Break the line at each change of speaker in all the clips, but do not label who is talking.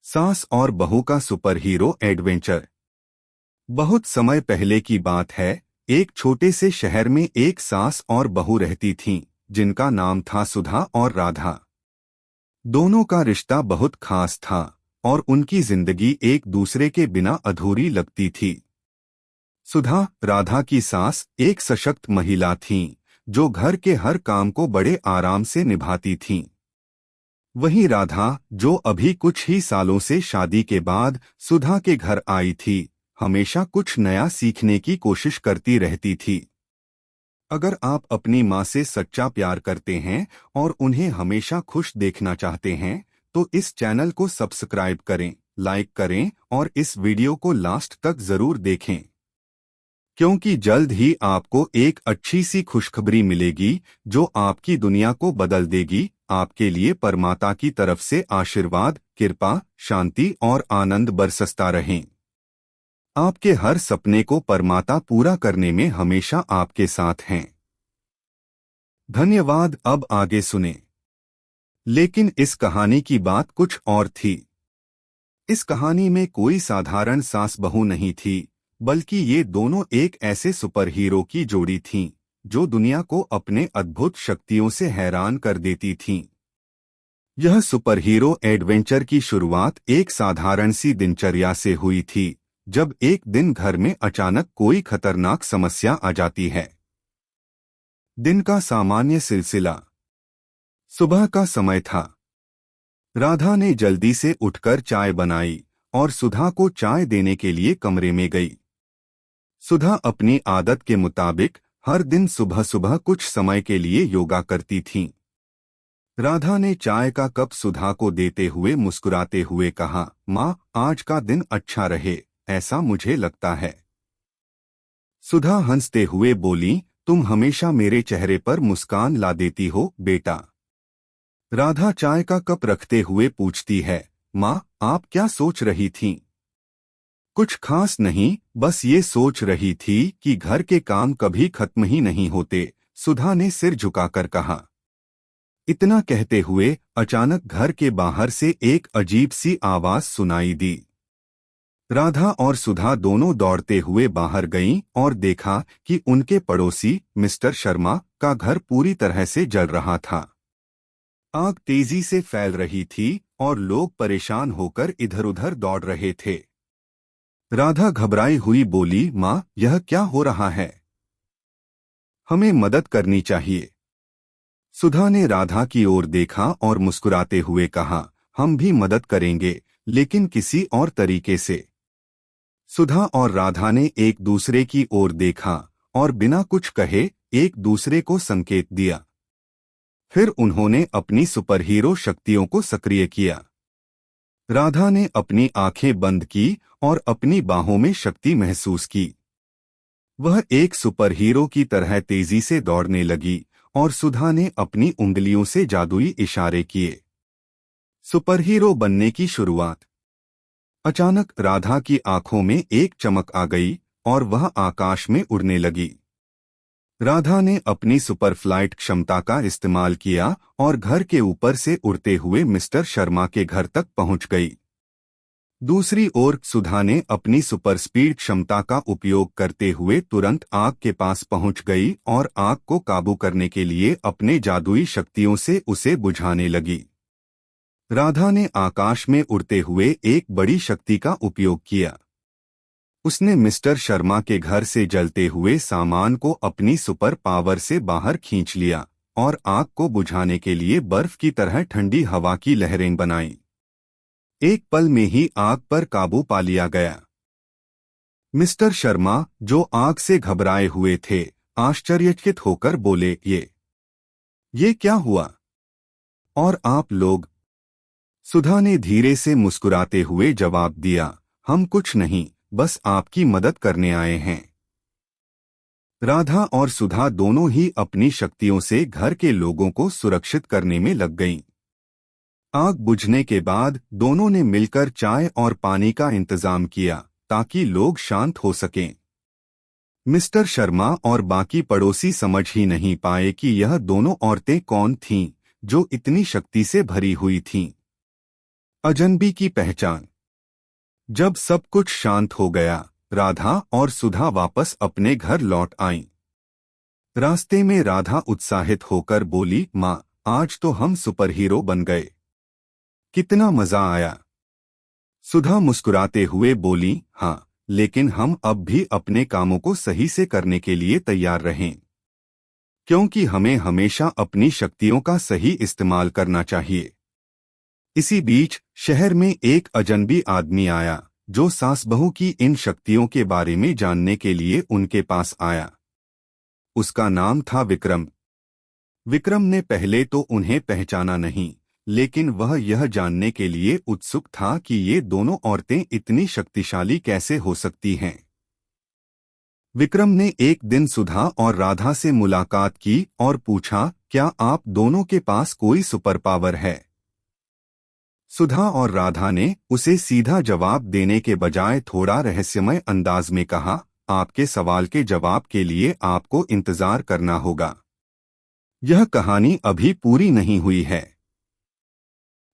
सास और बहू का सुपर हीरो एडवेंचर। बहुत समय पहले की बात है। एक छोटे से शहर में एक सास और बहू रहती थीं, जिनका नाम था सुधा और राधा। दोनों का रिश्ता बहुत खास था और उनकी जिंदगी एक दूसरे के बिना अधूरी लगती थी। सुधा, राधा की सास, एक सशक्त महिला थीं, जो घर के हर काम को बड़े आराम से निभाती थीं। वहीं राधा, जो अभी कुछ ही सालों से शादी के बाद सुधा के घर आई थी, हमेशा कुछ नया सीखने की कोशिश करती रहती थी। अगर आप अपनी माँ से सच्चा प्यार करते हैं और उन्हें हमेशा खुश देखना चाहते हैं, तो इस चैनल को सब्सक्राइब करें, लाइक करें और इस वीडियो को लास्ट तक जरूर देखें, क्योंकि जल्द ही आपको एक अच्छी सी खुशखबरी मिलेगी जो आपकी दुनिया को बदल देगी। आपके लिए परमात्मा की तरफ से आशीर्वाद, कृपा, शांति और आनंद बरसता रहें। आपके हर सपने को परमात्मा पूरा करने में हमेशा आपके साथ हैं। धन्यवाद। अब आगे सुने। लेकिन इस कहानी की बात कुछ और थी। इस कहानी में कोई साधारण सास बहू नहीं थी, बल्कि ये दोनों एक ऐसे सुपर हीरो की जोड़ी थीं, जो दुनिया को अपने अद्भुत शक्तियों से हैरान कर देती थीं। यह सुपर हीरो एडवेंचर की शुरुआत एक साधारण सी दिनचर्या से हुई थी, जब एक दिन घर में अचानक कोई खतरनाक समस्या आ जाती है। दिन का सामान्य सिलसिला। सुबह का समय था। राधा ने जल्दी से उठकर चाय बनाई और सुधा को चाय देने के लिए कमरे में गई। सुधा अपनी आदत के मुताबिक हर दिन सुबह सुबह कुछ समय के लिए योगा करती थीं। राधा ने चाय का कप सुधा को देते हुए मुस्कुराते हुए कहा, माँ, आज का दिन अच्छा रहे, ऐसा मुझे लगता है। सुधा हंसते हुए बोली, तुम हमेशा मेरे चेहरे पर मुस्कान ला देती हो, बेटा। राधा चाय का कप रखते हुए पूछती है, माँ, आप क्या सोच रही थीं? कुछ खास नहीं, बस ये सोच रही थी कि घर के काम कभी खत्म ही नहीं होते, सुधा ने सिर झुकाकर कहा। इतना कहते हुए अचानक घर के बाहर से एक अजीब सी आवाज सुनाई दी। राधा और सुधा दोनों दौड़ते हुए बाहर गईं और देखा कि उनके पड़ोसी मिस्टर शर्मा का घर पूरी तरह से जल रहा था। आग तेजी से फैल रही थी और लोग परेशान होकर इधर-उधर दौड़ रहे थे। राधा घबराई हुई बोली, माँ, यह क्या हो रहा है? हमें मदद करनी चाहिए। सुधा ने राधा की ओर देखा और मुस्कुराते हुए कहा, हम भी मदद करेंगे, लेकिन किसी और तरीके से। सुधा और राधा ने एक दूसरे की ओर देखा और बिना कुछ कहे एक दूसरे को संकेत दिया। फिर उन्होंने अपनी सुपर हीरो शक्तियों को सक्रिय किया। राधा ने अपनी आंखें बंद की और अपनी बाहों में शक्ति महसूस की। वह एक सुपर हीरो की तरह तेजी से दौड़ने लगी और सुधा ने अपनी उंगलियों से जादुई इशारे किए। सुपर हीरो बनने की शुरुआत। अचानक राधा की आंखों में एक चमक आ गई और वह आकाश में उड़ने लगी। राधा ने अपनी सुपर फ्लाइट क्षमता का इस्तेमाल किया और घर के ऊपर से उड़ते हुए मिस्टर शर्मा के घर तक पहुंच गई। दूसरी ओर सुधा ने अपनी सुपर स्पीड क्षमता का उपयोग करते हुए तुरंत आग के पास पहुंच गई और आग को काबू करने के लिए अपने जादुई शक्तियों से उसे बुझाने लगी। राधा ने आकाश में उड़ते हुए एक बड़ी शक्ति का उपयोग किया। उसने मिस्टर शर्मा के घर से जलते हुए सामान को अपनी सुपर पावर से बाहर खींच लिया और आग को बुझाने के लिए बर्फ की तरह ठंडी हवा की लहरें बनाई। एक पल में ही आग पर काबू पा लिया गया। मिस्टर शर्मा, जो आग से घबराए हुए थे, आश्चर्यचकित होकर बोले, ये क्या हुआ? और आप लोग? सुधा ने धीरे से मुस्कुराते हुए जवाब दिया, हम कुछ नहीं, बस आपकी मदद करने आए हैं। राधा और सुधा दोनों ही अपनी शक्तियों से घर के लोगों को सुरक्षित करने में लग गईं। आग बुझने के बाद दोनों ने मिलकर चाय और पानी का इंतजाम किया ताकि लोग शांत हो सकें। मिस्टर शर्मा और बाकी पड़ोसी समझ ही नहीं पाए कि यह दोनों औरतें कौन थीं जो इतनी शक्ति से भरी हुई थीं। अजनबी की पहचान। जब सब कुछ शांत हो गया, राधा और सुधा वापस अपने घर लौट आईं। रास्ते में राधा उत्साहित होकर बोली, माँ, आज तो हम सुपर हीरो बन गए। कितना मजा आया। सुधा मुस्कुराते हुए बोली, हाँ, लेकिन हम अब भी अपने कामों को सही से करने के लिए तैयार रहें, क्योंकि हमें हमेशा अपनी शक्तियों का सही इस्तेमाल करना चाहिए। इसी बीच शहर में एक अजनबी आदमी आया, जो सास बहू की इन शक्तियों के बारे में जानने के लिए उनके पास आया। उसका नाम था विक्रम। विक्रम ने पहले तो उन्हें पहचाना नहीं, लेकिन वह यह जानने के लिए उत्सुक था कि ये दोनों औरतें इतनी शक्तिशाली कैसे हो सकती हैं। विक्रम ने एक दिन सुधा और राधा से मुलाकात की और पूछा, क्या आप दोनों के पास कोई सुपर पावर है? सुधा और राधा ने उसे सीधा जवाब देने के बजाय थोड़ा रहस्यमय अंदाज में कहा, आपके सवाल के जवाब के लिए आपको इंतजार करना होगा। यह कहानी अभी पूरी नहीं हुई है।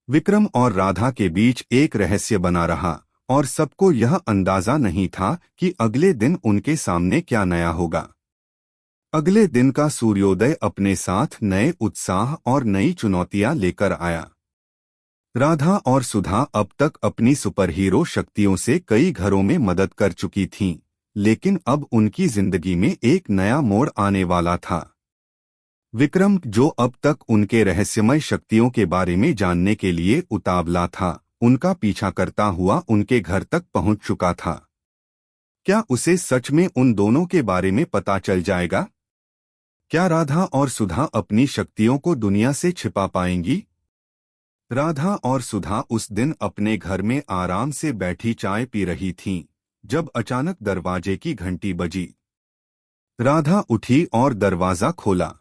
विक्रम और राधा के बीच एक रहस्य बना रहा और सबको यह अंदाजा नहीं था कि अगले दिन उनके सामने क्या नया होगा। अगले दिन का सूर्योदय अपने साथ नए उत्साह और नई चुनौतियां लेकर आया। राधा और सुधा अब तक अपनी सुपर हीरो शक्तियों से कई घरों में मदद कर चुकी थीं, लेकिन अब उनकी जिंदगी में एक नया मोड़ आने वाला था। विक्रम, जो अब तक उनके रहस्यमय शक्तियों के बारे में जानने के लिए उतावला था, उनका पीछा करता हुआ उनके घर तक पहुंच चुका था। क्या उसे सच में उन दोनों के बारे में पता चल जाएगा? क्या राधा और सुधा अपनी शक्तियों को दुनिया से छिपा पाएंगी? राधा और सुधा उस दिन अपने घर में आराम से बैठी चाय पी रही थीं, जब अचानक दरवाजे की घंटी बजी। राधा उठी और दरवाजा खोला।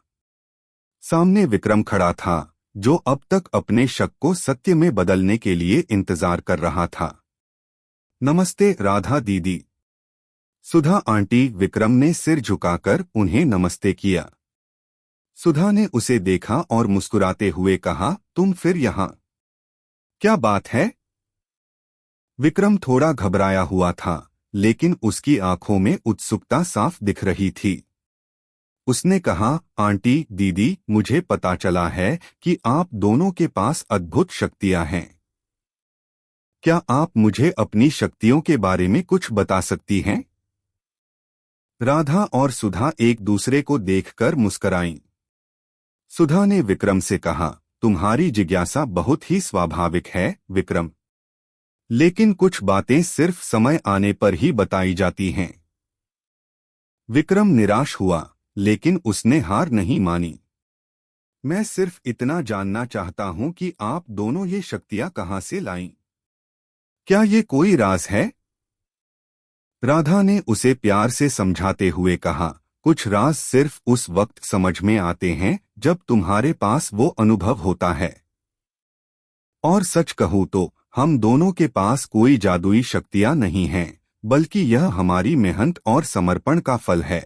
सामने विक्रम खड़ा था, जो अब तक अपने शक को सत्य में बदलने के लिए इंतजार कर रहा था। नमस्ते राधा दीदी। सुधा आंटी, विक्रम ने सिर झुकाकर उन्हें नमस्ते किया। सुधा ने उसे देखा और मुस्कुराते हुए कहा, तुम फिर यहाँ? क्या बात है? विक्रम थोड़ा घबराया हुआ था, लेकिन उसकी आंखों में उत्सुकता साफ दिख रही थी। उसने कहा, आंटी, दीदी, मुझे पता चला है कि आप दोनों के पास अद्भुत शक्तियां हैं। क्या आप मुझे अपनी शक्तियों के बारे में कुछ बता सकती हैं? राधा और सुधा एक दूसरे को देखकर मुस्कराईं। सुधा ने विक्रम से कहा, तुम्हारी जिज्ञासा बहुत ही स्वाभाविक है, विक्रम। लेकिन कुछ बातें सिर्फ समय आने पर ही बताई जाती हैं। विक्रम निराश हुआ, लेकिन उसने हार नहीं मानी। मैं सिर्फ इतना जानना चाहता हूं कि आप दोनों ये शक्तियां कहां से लाईं? क्या ये कोई राज है? राधा ने उसे प्यार से समझाते हुए कहा, कुछ राज सिर्फ उस वक्त समझ में आते हैं जब तुम्हारे पास वो अनुभव होता है। और सच कहूं तो हम दोनों के पास कोई जादुई शक्तियां नहीं हैं, बल्कि यह हमारी मेहनत और समर्पण का फल है।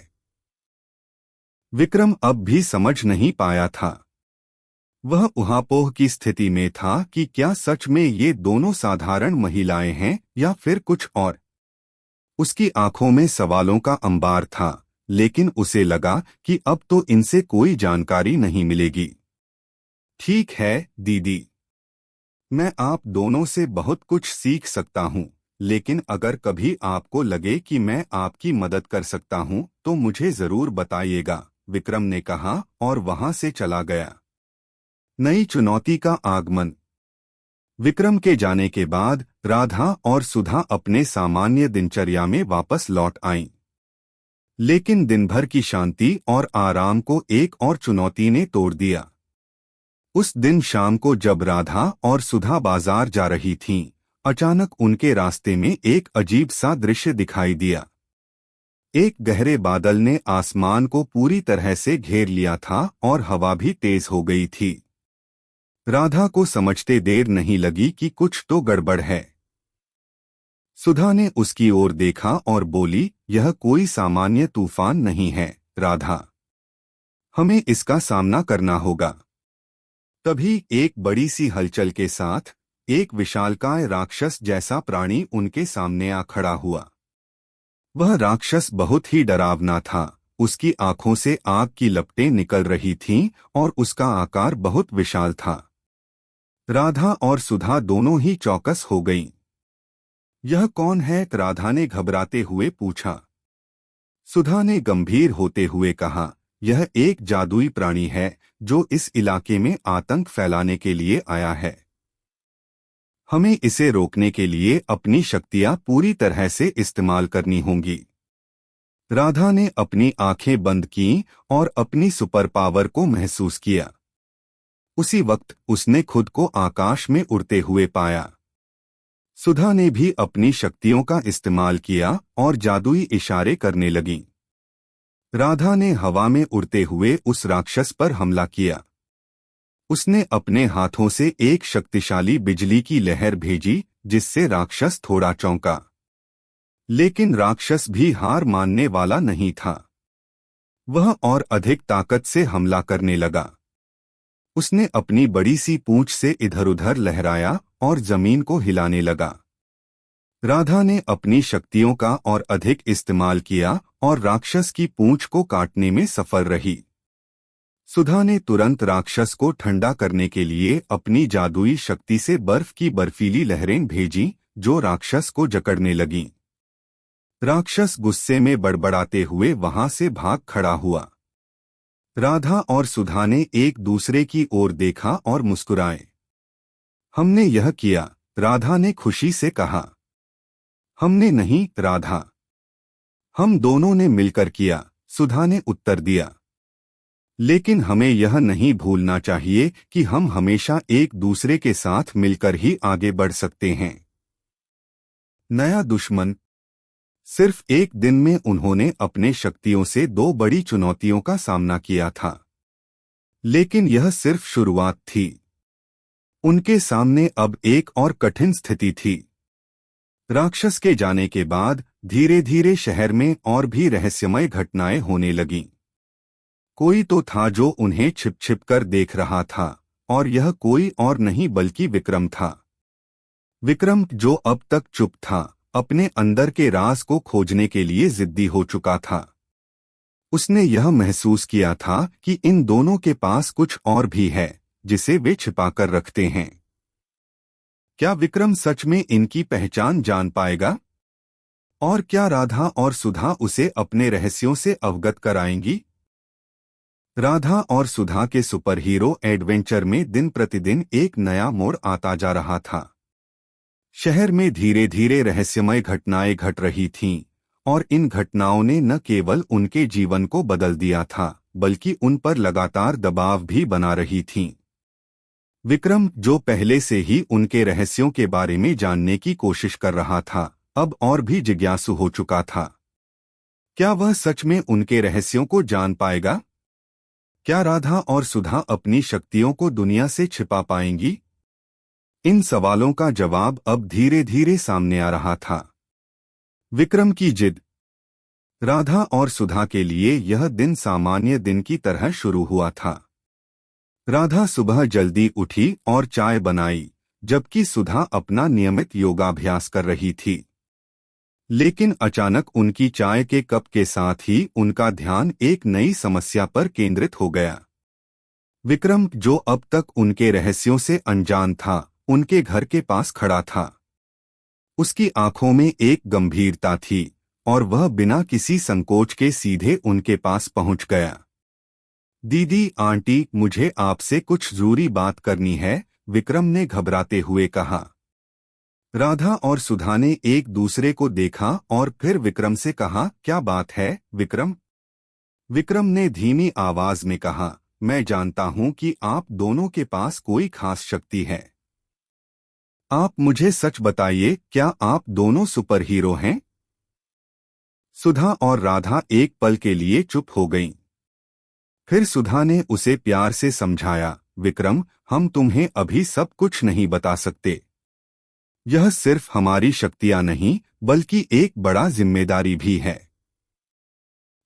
विक्रम अब भी समझ नहीं पाया था। वह ऊहापोह की स्थिति में था कि क्या सच में ये दोनों साधारण महिलाएं हैं या फिर कुछ और। उसकी आंखों में सवालों का अंबार था, लेकिन उसे लगा कि अब तो इनसे कोई जानकारी नहीं मिलेगी। ठीक है दीदी, मैं आप दोनों से बहुत कुछ सीख सकता हूँ, लेकिन अगर कभी आपको लगे कि मैं आपकी मदद कर सकता हूँ तो मुझे जरूर बताइएगा, विक्रम ने कहा और वहां से चला गया। नई चुनौती का आगमन। विक्रम के जाने के बाद राधा और सुधा अपने सामान्य दिनचर्या में वापस लौट आईं। लेकिन दिन भर की शांति और आराम को एक और चुनौती ने तोड़ दिया। उस दिन शाम को जब राधा और सुधा बाजार जा रही थीं, अचानक उनके रास्ते में एक अजीब सा दृश्य दिखाई दिया। एक गहरे बादल ने आसमान को पूरी तरह से घेर लिया था और हवा भी तेज हो गई थी। राधा को समझते देर नहीं लगी कि कुछ तो गड़बड़ है। सुधा ने उसकी ओर देखा और बोली, यह कोई सामान्य तूफान नहीं है, राधा। हमें इसका सामना करना होगा। तभी एक बड़ी सी हलचल के साथ एक विशालकाय राक्षस जैसा प्राणी उनके सामने आ खड़ा हुआ। वह राक्षस बहुत ही डरावना था। उसकी आंखों से आग की लपटें निकल रही थीं और उसका आकार बहुत विशाल था। राधा और सुधा दोनों ही चौकस हो गईं। यह कौन है? राधा ने घबराते हुए पूछा। सुधा ने गंभीर होते हुए कहा, यह एक जादुई प्राणी है जो इस इलाके में आतंक फैलाने के लिए आया है। हमें इसे रोकने के लिए अपनी शक्तियां पूरी तरह से इस्तेमाल करनी होंगी। राधा ने अपनी आंखें बंद कीं और अपनी सुपर पावर को महसूस किया। उसी वक्त उसने खुद को आकाश में उड़ते हुए पाया। सुधा ने भी अपनी शक्तियों का इस्तेमाल किया और जादुई इशारे करने लगी। राधा ने हवा में उड़ते हुए उस राक्षस पर हमला किया। उसने अपने हाथों से एक शक्तिशाली बिजली की लहर भेजी जिससे राक्षस थोड़ा चौंका। लेकिन राक्षस भी हार मानने वाला नहीं था। वह और अधिक ताकत से हमला करने लगा। उसने अपनी बड़ी सी पूंछ से इधर-उधर लहराया और जमीन को हिलाने लगा। राधा ने अपनी शक्तियों का और अधिक इस्तेमाल किया और राक्षस की पूंछ को काटने में सफल रही। सुधा ने तुरंत राक्षस को ठंडा करने के लिए अपनी जादुई शक्ति से बर्फ की बर्फीली लहरें भेजीं जो राक्षस को जकड़ने लगीं। राक्षस गुस्से में बड़बड़ाते हुए वहां से भाग खड़ा हुआ। राधा और सुधा ने एक दूसरे की ओर देखा और मुस्कुराए। हमने यह किया, राधा ने खुशी से कहा। हमने नहीं, राधा। हम दोनों ने मिलकर किया, सुधा ने उत्तर दिया। लेकिन हमें यह नहीं भूलना चाहिए कि हम हमेशा एक दूसरे के साथ मिलकर ही आगे बढ़ सकते हैं। नया दुश्मन। सिर्फ एक दिन में उन्होंने अपने शक्तियों से दो बड़ी चुनौतियों का सामना किया था। लेकिन यह सिर्फ शुरुआत थी। उनके सामने अब एक और कठिन स्थिति थी। राक्षस के जाने के बाद धीरे धीरे शहर में और भी रहस्यमय घटनाएं होने लगीं। कोई तो था जो उन्हें छिप छिप कर देख रहा था, और यह कोई और नहीं बल्कि विक्रम था। विक्रम, जो अब तक चुप था, अपने अंदर के राज को खोजने के लिए जिद्दी हो चुका था। उसने यह महसूस किया था कि इन दोनों के पास कुछ और भी है जिसे वे छिपाकर रखते हैं। क्या विक्रम सच में इनकी पहचान जान पाएगा? और क्या राधा और सुधा उसे अपने रहस्यों से अवगत कराएंगी? राधा और सुधा के सुपर हीरो एडवेंचर में दिन प्रतिदिन एक नया मोड़ आता जा रहा था। शहर में धीरे धीरे रहस्यमय घटनाएं घट रही थीं, और इन घटनाओं ने न केवल उनके जीवन को बदल दिया था, बल्कि उन पर लगातार दबाव भी बना रही थीं। विक्रम, जो पहले से ही उनके रहस्यों के बारे में जानने की कोशिश कर रहा था, अब और भी जिज्ञासु हो चुका था। क्या वह सच में उनके रहस्यों को जान पाएगा? क्या राधा और सुधा अपनी शक्तियों को दुनिया से छिपा पाएंगी? इन सवालों का जवाब अब धीरे धीरे सामने आ रहा था। विक्रम की जिद। राधा और सुधा के लिए यह दिन सामान्य दिन की तरह शुरू हुआ था। राधा सुबह जल्दी उठी और चाय बनाई, जबकि सुधा अपना नियमित योगाभ्यास कर रही थी। लेकिन अचानक उनकी चाय के कप के साथ ही उनका ध्यान एक नई समस्या पर केंद्रित हो गया। विक्रम, जो अब तक उनके रहस्यों से अनजान था, उनके घर के पास खड़ा था। उसकी आंखों में एक गंभीरता थी और वह बिना किसी संकोच के सीधे उनके पास पहुंच गया। दीदी, आंटी, मुझे आपसे कुछ जरूरी बात करनी है, विक्रम ने घबराते हुए कहा। राधा और सुधा ने एक दूसरे को देखा और फिर विक्रम से कहा, क्या बात है, विक्रम? विक्रम ने धीमी आवाज में कहा, मैं जानता हूं कि आप दोनों के पास कोई खास शक्ति है। आप मुझे सच बताइए, क्या आप दोनों सुपर हीरो हैं? सुधा और राधा एक पल के लिए चुप हो गईं। फिर सुधा ने उसे प्यार से समझाया, विक्रम, हम तुम्हें अभी सब कुछ नहीं बता सकते। यह सिर्फ हमारी शक्तियां नहीं, बल्कि एक बड़ा जिम्मेदारी भी है।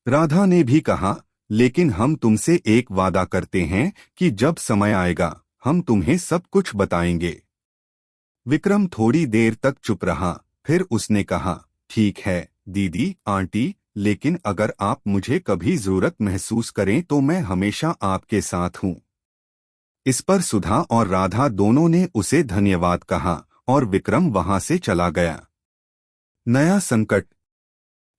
राधा ने भी कहा, लेकिन हम तुमसे एक वादा करते हैं कि जब समय आएगा, हम तुम्हें सब कुछ बताएंगे। विक्रम थोड़ी देर तक चुप रहा, फिर उसने कहा, ठीक है दीदी आंटी, लेकिन अगर आप मुझे कभी जरूरत महसूस करें तो मैं हमेशा आपके साथ हूँ। इस पर सुधा और राधा दोनों ने उसे धन्यवाद कहा और विक्रम वहां से चला गया। नया संकट।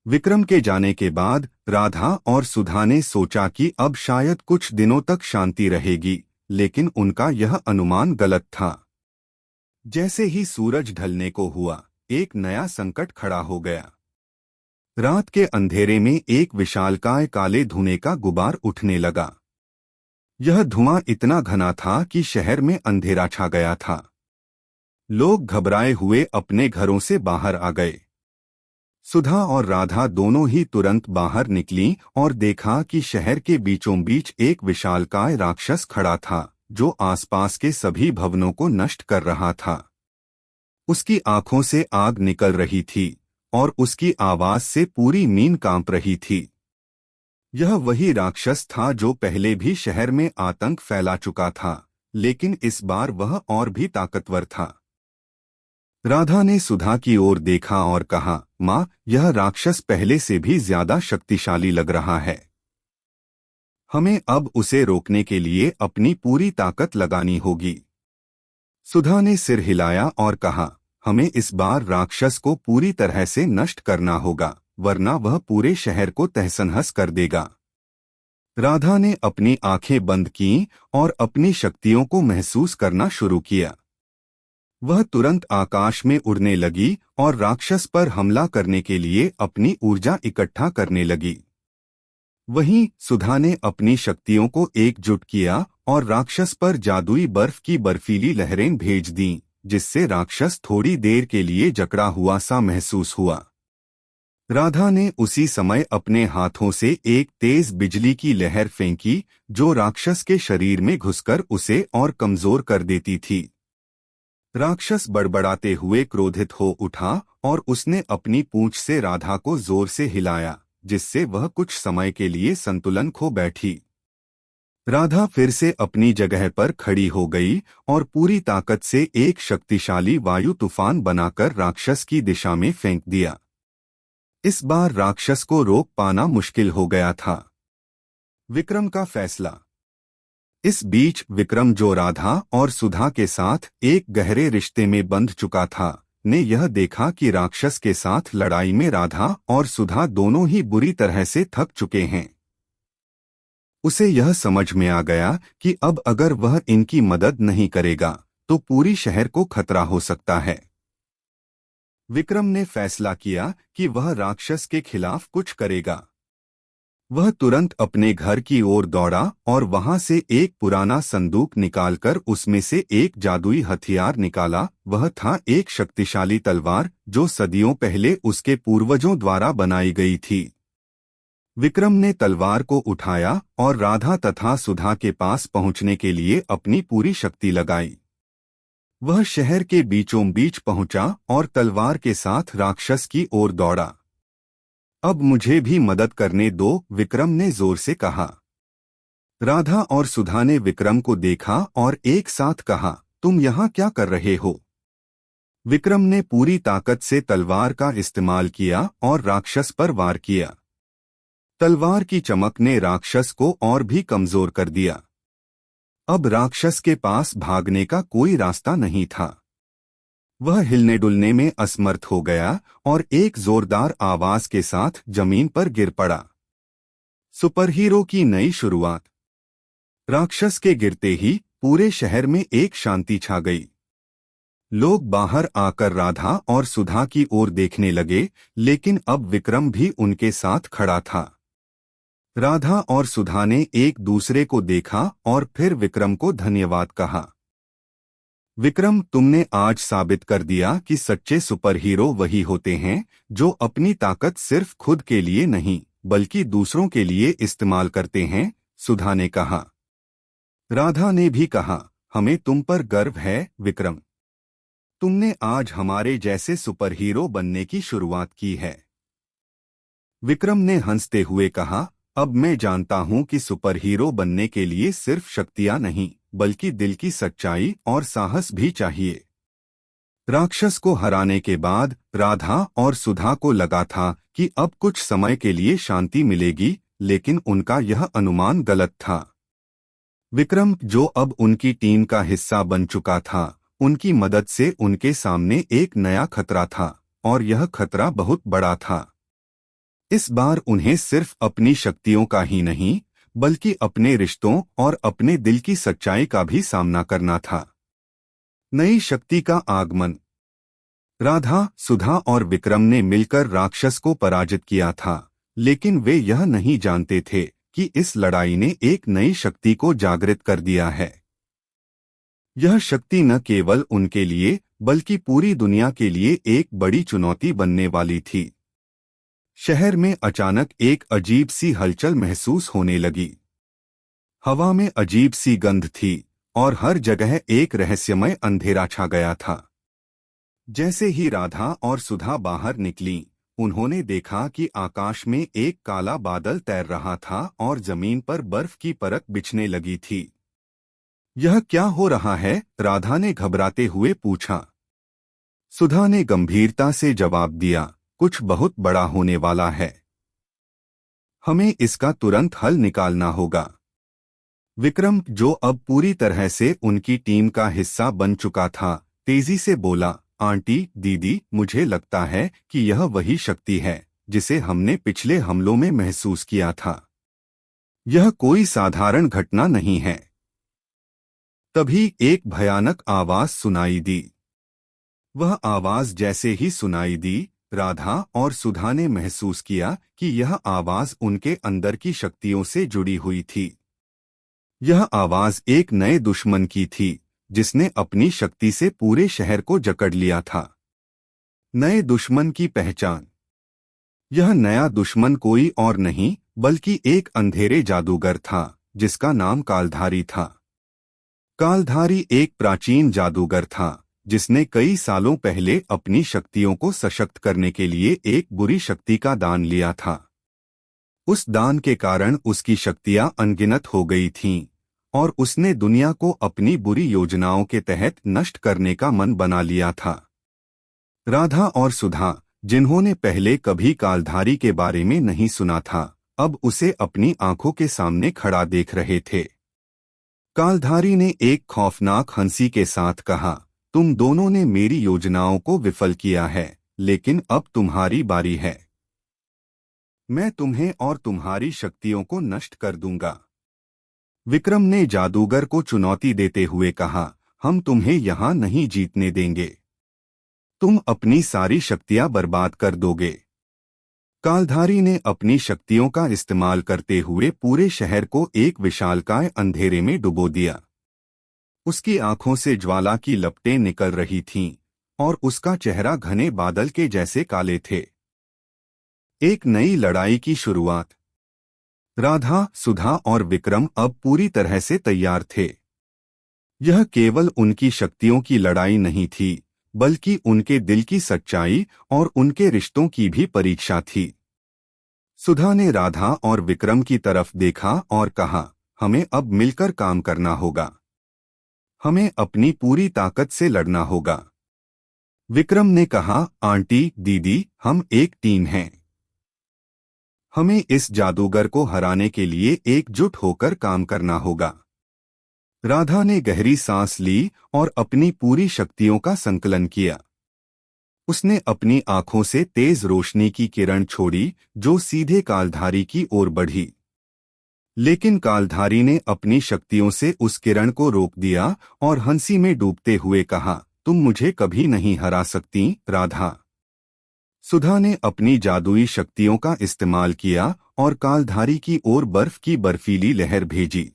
विक्रम के जाने के बाद राधा और सुधा ने सोचा कि अब शायद कुछ दिनों तक शांति रहेगी, लेकिन उनका यह अनुमान गलत था। जैसे ही सूरज ढलने को हुआ, एक नया संकट खड़ा हो गया। रात के अंधेरे में एक विशालकाय काले धुएं का गुबार उठने लगा। यह धुआं इतना घना था कि शहर में अंधेरा छा गया था। लोग घबराए हुए अपने घरों से बाहर आ गए। सुधा और राधा दोनों ही तुरंत बाहर निकलीं और देखा कि शहर के बीचों बीच एक विशालकाय राक्षस खड़ा था, जो आसपास के सभी भवनों को नष्ट कर रहा था। उसकी आंखों से आग निकल रही थी और उसकी आवाज से पूरी मीन कांप रही थी। यह वही राक्षस था जो पहले भी शहर में आतंक फैला चुका था, लेकिन इस बार वह और भी ताकतवर था। राधा ने सुधा की ओर देखा और कहा, माँ, यह राक्षस पहले से भी ज्यादा शक्तिशाली लग रहा है। हमें अब उसे रोकने के लिए अपनी पूरी ताकत लगानी होगी। सुधा ने सिर हिलाया और कहा, हमें इस बार राक्षस को पूरी तरह से नष्ट करना होगा, वरना वह पूरे शहर को तहस-नहस कर देगा। राधा ने अपनी आंखें बंद कीं और अपनी शक्तियों को महसूस करना शुरू किया। वह तुरंत आकाश में उड़ने लगी और राक्षस पर हमला करने के लिए अपनी ऊर्जा इकट्ठा करने लगी। वहीं सुधा ने अपनी शक्तियों को एकजुट किया और राक्षस पर जादुई बर्फ की बर्फीली लहरें भेज दीं, जिससे राक्षस थोड़ी देर के लिए जकड़ा हुआ सा महसूस हुआ। राधा ने उसी समय अपने हाथों से एक तेज बिजली की लहर फेंकी, जो राक्षस के शरीर में घुसकर उसे और कमजोर कर देती थी। राक्षस बड़बड़ाते हुए क्रोधित हो उठा और उसने अपनी पूंछ से राधा को जोर से हिलाया, जिससे वह कुछ समय के लिए संतुलन खो बैठी। राधा फिर से अपनी जगह पर खड़ी हो गई और पूरी ताकत से एक शक्तिशाली वायु तूफान बनाकर राक्षस की दिशा में फेंक दिया। इस बार राक्षस को रोक पाना मुश्किल हो गया था। विक्रम का फैसला। इस बीच विक्रम, जो राधा और सुधा के साथ एक गहरे रिश्ते में बंध चुका था, ने यह देखा कि राक्षस के साथ लड़ाई में राधा और सुधा दोनों ही बुरी तरह से थक चुके हैं। उसे यह समझ में आ गया कि अब अगर वह इनकी मदद नहीं करेगा तो पूरी शहर को खतरा हो सकता है। विक्रम ने फैसला किया कि वह राक्षस के खिलाफ कुछ करेगा। वह तुरंत अपने घर की ओर दौड़ा और वहां से एक पुराना संदूक निकालकर उसमें से एक जादुई हथियार निकाला। वह था एक शक्तिशाली तलवार, जो सदियों पहले उसके पूर्वजों द्वारा बनाई गई थी। विक्रम ने तलवार को उठाया और राधा तथा सुधा के पास पहुंचने के लिए अपनी पूरी शक्ति लगाई। वह शहर के बीचों बीच पहुंचा और तलवार के साथ राक्षस की ओर दौड़ा। अब मुझे भी मदद करने दो, विक्रम ने जोर से कहा। राधा और सुधा ने विक्रम को देखा और एक साथ कहा, तुम यहाँ क्या कर रहे हो? विक्रम ने पूरी ताकत से तलवार का इस्तेमाल किया और राक्षस पर वार किया। तलवार की चमक ने राक्षस को और भी कमजोर कर दिया। अब राक्षस के पास भागने का कोई रास्ता नहीं था। वह हिलने डुलने में असमर्थ हो गया और एक जोरदार आवाज के साथ जमीन पर गिर पड़ा। सुपरहीरो की नई शुरुआत। राक्षस के गिरते ही पूरे शहर में एक शांति छा गई। लोग बाहर आकर राधा और सुधा की ओर देखने लगे, लेकिन अब विक्रम भी उनके साथ खड़ा था। राधा और सुधा ने एक दूसरे को देखा और फिर विक्रम को धन्यवाद कहा। विक्रम, तुमने आज साबित कर दिया कि सच्चे सुपरहीरो वही होते हैं जो अपनी ताकत सिर्फ खुद के लिए नहीं बल्कि दूसरों के लिए इस्तेमाल करते हैं, सुधा ने कहा। राधा ने भी कहा, हमें तुम पर गर्व है विक्रम। तुमने आज हमारे जैसे सुपरहीरो बनने की शुरुआत की है। विक्रम ने हंसते हुए कहा, अब मैं जानता हूं कि सुपरहीरो बनने के लिए सिर्फ शक्तियां नहीं बल्कि दिल की सच्चाई और साहस भी चाहिए। राक्षस को हराने के बाद राधा और सुधा को लगा था कि अब कुछ समय के लिए शांति मिलेगी, लेकिन उनका यह अनुमान गलत था। विक्रम, जो अब उनकी टीम का हिस्सा बन चुका था, उनकी मदद से उनके सामने एक नया खतरा था, और यह खतरा बहुत बड़ा था। इस बार उन्हें सिर्फ अपनी शक्तियों का ही नहीं, बल्कि अपने रिश्तों और अपने दिल की सच्चाई का भी सामना करना था। नई शक्ति का आगमन। राधा, सुधा और विक्रम ने मिलकर राक्षस को पराजित किया था, लेकिन वे यह नहीं जानते थे कि इस लड़ाई ने एक नई शक्ति को जागृत कर दिया है। यह शक्ति न केवल उनके लिए, बल्कि पूरी दुनिया के लिए एक बड़ी चुनौती बनने वाली थी। शहर में अचानक एक अजीब सी हलचल महसूस होने लगी। हवा में अजीब सी गंध थी, और हर जगह एक रहस्यमय अंधेरा छा गया था। जैसे ही राधा और सुधा बाहर निकलीं, उन्होंने देखा कि आकाश में एक काला बादल तैर रहा था और जमीन पर बर्फ की परत बिछने लगी थी। यह क्या हो रहा है? राधा ने घबराते हुए पूछा। सुधा ने गंभीरता से जवाब दिया, कुछ बहुत बड़ा होने वाला है। हमें इसका तुरंत हल निकालना होगा। विक्रम, जो अब पूरी तरह से उनकी टीम का हिस्सा बन चुका था, तेजी से बोला, आंटी, दीदी, मुझे लगता है कि यह वही शक्ति है जिसे हमने पिछले हमलों में महसूस किया था। यह कोई साधारण घटना नहीं है। तभी एक भयानक आवाज सुनाई दी। वह आवाज जैसे ही सुनाई दी, राधा और सुधा ने महसूस किया कि यह आवाज उनके अंदर की शक्तियों से जुड़ी हुई थी। यह आवाज एक नए दुश्मन की थी, जिसने अपनी शक्ति से पूरे शहर को जकड़ लिया था। नए दुश्मन की पहचान। यह नया दुश्मन कोई और नहीं, बल्कि एक अंधेरे जादूगर था, जिसका नाम कालधारी था। कालधारी एक प्राचीन जादूगर था, जिसने कई सालों पहले अपनी शक्तियों को सशक्त करने के लिए एक बुरी शक्ति का दान लिया था। उस दान के कारण उसकी शक्तियां अनगिनत हो गई थीं, और उसने दुनिया को अपनी बुरी योजनाओं के तहत नष्ट करने का मन बना लिया था। राधा और सुधा, जिन्होंने पहले कभी कालधारी के बारे में नहीं सुना था, अब उसे अपनी आंखों के सामने खड़ा देख रहे थे। कालधारी ने एक खौफनाक हंसी के साथ कहा, तुम दोनों ने मेरी योजनाओं को विफल किया है, लेकिन अब तुम्हारी बारी है। मैं तुम्हें और तुम्हारी शक्तियों को नष्ट कर दूंगा। विक्रम ने जादूगर को चुनौती देते हुए कहा, हम तुम्हें यहां नहीं जीतने देंगे। तुम अपनी सारी शक्तियां बर्बाद कर दोगे। कालधारी ने अपनी शक्तियों का इस्तेमाल करते हुए पूरे शहर को एक विशालकाय अंधेरे में डुबो दिया। उसकी आंखों से ज्वाला की लपटें निकल रही थीं, और उसका चेहरा घने बादल के जैसे काले थे। एक नई लड़ाई की शुरुआत। राधा, सुधा और विक्रम अब पूरी तरह से तैयार थे। यह केवल उनकी शक्तियों की लड़ाई नहीं थी, बल्कि उनके दिल की सच्चाई और उनके रिश्तों की भी परीक्षा थी। सुधा ने राधा और विक्रम की तरफ देखा और कहा, हमें अब मिलकर काम करना होगा। हमें अपनी पूरी ताकत से लड़ना होगा। विक्रम ने कहा, आंटी, दीदी, हम एक टीम हैं। हमें इस जादूगर को हराने के लिए एकजुट होकर काम करना होगा। राधा ने गहरी सांस ली और अपनी पूरी शक्तियों का संकलन किया। उसने अपनी आंखों से तेज रोशनी की किरण छोड़ी, जो सीधे कालधारी की ओर बढ़ी। लेकिन कालधारी ने अपनी शक्तियों से उस किरण को रोक दिया और हंसी में डूबते हुए कहा, तुम मुझे कभी नहीं हरा सकती, राधा। सुधा ने अपनी जादुई शक्तियों का इस्तेमाल किया और कालधारी की ओर बर्फ की बर्फीली लहर भेजी।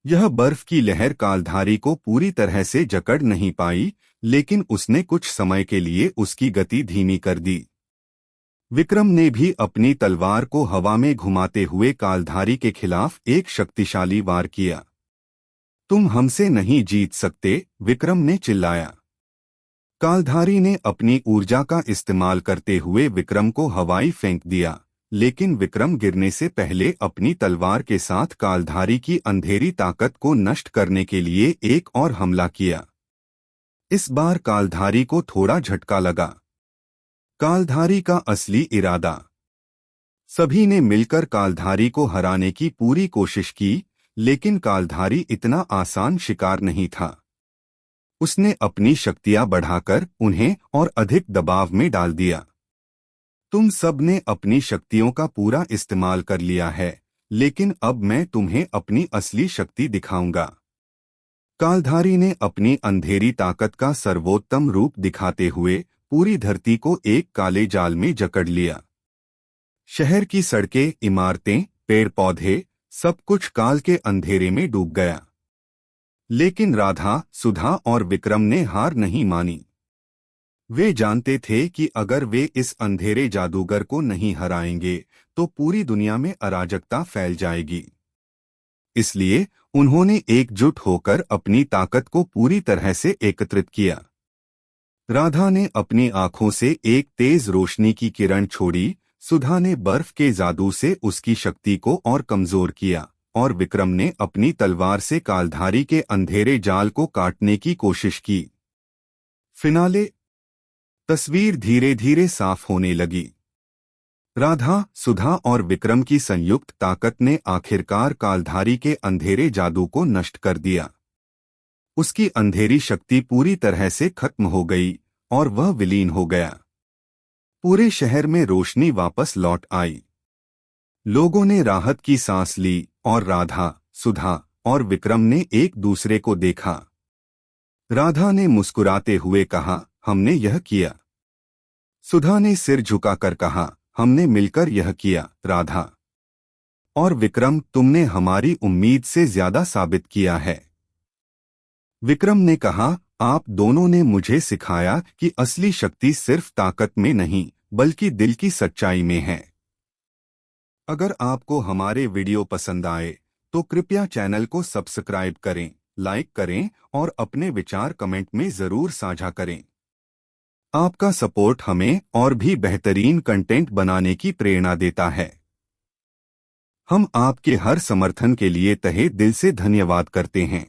यह बर्फ की लहर कालधारी को पूरी तरह से जकड़ नहीं पाई, लेकिन उसने कुछ समय के लिए उसकी गति धीमी कर दी। विक्रम ने भी अपनी तलवार को हवा में घुमाते हुए कालधारी के खिलाफ एक शक्तिशाली वार किया। तुम हमसे नहीं जीत सकते, विक्रम ने चिल्लाया। कालधारी ने अपनी ऊर्जा का इस्तेमाल करते हुए विक्रम को हवाई फेंक दिया, लेकिन विक्रम गिरने से पहले अपनी तलवार के साथ कालधारी की अंधेरी ताकत को नष्ट करने के लिए एक और हमला किया। इस बार कालधारी को थोड़ा झटका लगा। कालधारी का असली इरादा। सभी ने मिलकर कालधारी को हराने की पूरी कोशिश की, लेकिन कालधारी इतना आसान शिकार नहीं था। उसने अपनी शक्तियां बढ़ाकर उन्हें और अधिक दबाव में डाल दिया। तुम सब ने अपनी शक्तियों का पूरा इस्तेमाल कर लिया है, लेकिन अब मैं तुम्हें अपनी असली शक्ति दिखाऊंगा। कालधारी ने अपनी अंधेरी ताकत का सर्वोत्तम रूप दिखाते हुए पूरी धरती को एक काले जाल में जकड़ लिया। शहर की सड़कें, इमारतें, पेड़ पौधे, सब कुछ काल के अंधेरे में डूब गया। लेकिन राधा, सुधा और विक्रम ने हार नहीं मानी। वे जानते थे कि अगर वे इस अंधेरे जादूगर को नहीं हराएंगे तो पूरी दुनिया में अराजकता फैल जाएगी। इसलिए उन्होंने एकजुट होकर अपनी ताकत को पूरी तरह से एकत्रित किया। राधा ने अपनी आंखों से एक तेज रोशनी की किरण छोड़ी, सुधा ने बर्फ के जादू से उसकी शक्ति को और कमजोर किया, और विक्रम ने अपनी तलवार से कालधारी के अंधेरे जाल को काटने की कोशिश की। फिनाले। तस्वीर धीरे धीरे साफ होने लगी। राधा, सुधा और विक्रम की संयुक्त ताकत ने आखिरकार कालधारी के अंधेरे जादू को नष्ट कर दिया। उसकी अंधेरी शक्ति पूरी तरह से खत्म हो गई और वह विलीन हो गया। पूरे शहर में रोशनी वापस लौट आई। लोगों ने राहत की सांस ली और राधा, सुधा और विक्रम ने एक दूसरे को देखा। राधा ने मुस्कुराते हुए कहा, हमने यह किया। सुधा ने सिर झुकाकर कहा, हमने मिलकर यह किया। राधा और विक्रम, तुमने हमारी उम्मीद से ज्यादा साबित किया है। विक्रम ने कहा, आप दोनों ने मुझे सिखाया कि असली शक्ति सिर्फ ताकत में नहीं बल्कि दिल की सच्चाई में है। अगर आपको हमारे वीडियो पसंद आए तो कृपया चैनल को सब्सक्राइब करें, लाइक करें और अपने विचार कमेंट में जरूर साझा करें। आपका सपोर्ट हमें और भी बेहतरीन कंटेंट बनाने की प्रेरणा देता है। हम आपके हर समर्थन के लिए तहे दिल से धन्यवाद करते हैं।